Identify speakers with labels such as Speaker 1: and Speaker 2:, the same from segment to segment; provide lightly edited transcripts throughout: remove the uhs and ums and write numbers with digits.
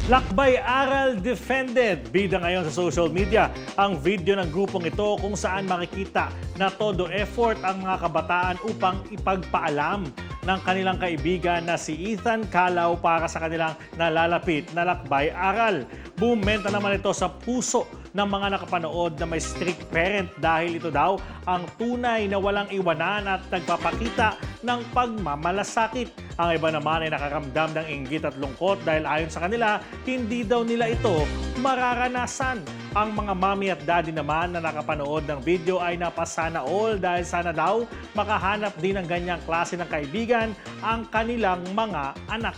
Speaker 1: Lakbay Aral Defended. Bida ngayon sa social media ang video ng grupong ito kung saan makikita na todo effort ang mga kabataan upang ipagpaalam ng kanilang kaibigan na si Ethan Calao para sa kanilang nalalapit na Lakbay Aral. Bumenta naman ito sa puso ng mga nakapanood na may strict parent dahil ito daw ang tunay na walang iwanan at nagpapakita ng pagmamalasakit. Ang iba naman ay nakaramdam ng inggit at lungkot dahil ayon sa kanila, hindi daw nila ito mararanasan. Ang mga mommy at daddy naman na nakapanood ng video ay napasana all dahil sana daw makahanap din ng ganyang klase ng kaibigan ang kanilang mga anak.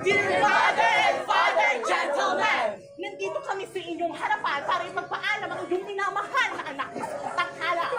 Speaker 2: Dear Mother and Father, gentlemen! Nandito kami sa inyong harapan para ipagpaalam ang iyong minamahal na anak ni Ethan Calao.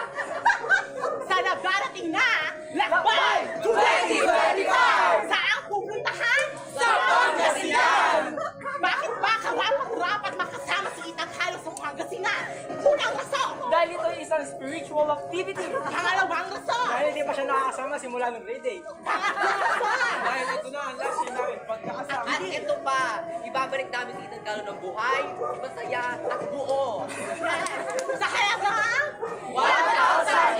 Speaker 2: Sana darating na Lakbay 2025! Saan pupuntahan? Sa Pangasinan! Bakit ba karapat-rapat makasama si Ethan Calao sa Pangasinan? Unang rason!
Speaker 3: Dahil ito ay isang spiritual activity.
Speaker 2: Pangalawang rason!
Speaker 3: Dahil hindi pa siya nakakasama simula ng grade 8.
Speaker 2: Pangatlong rason!
Speaker 3: Dahil ito na ang last year namin pagkakasama.
Speaker 4: At ito pa, ibabalik namin si Ethan Calao ng buhay, masaya at buo.
Speaker 2: Sa halagang
Speaker 4: 1,000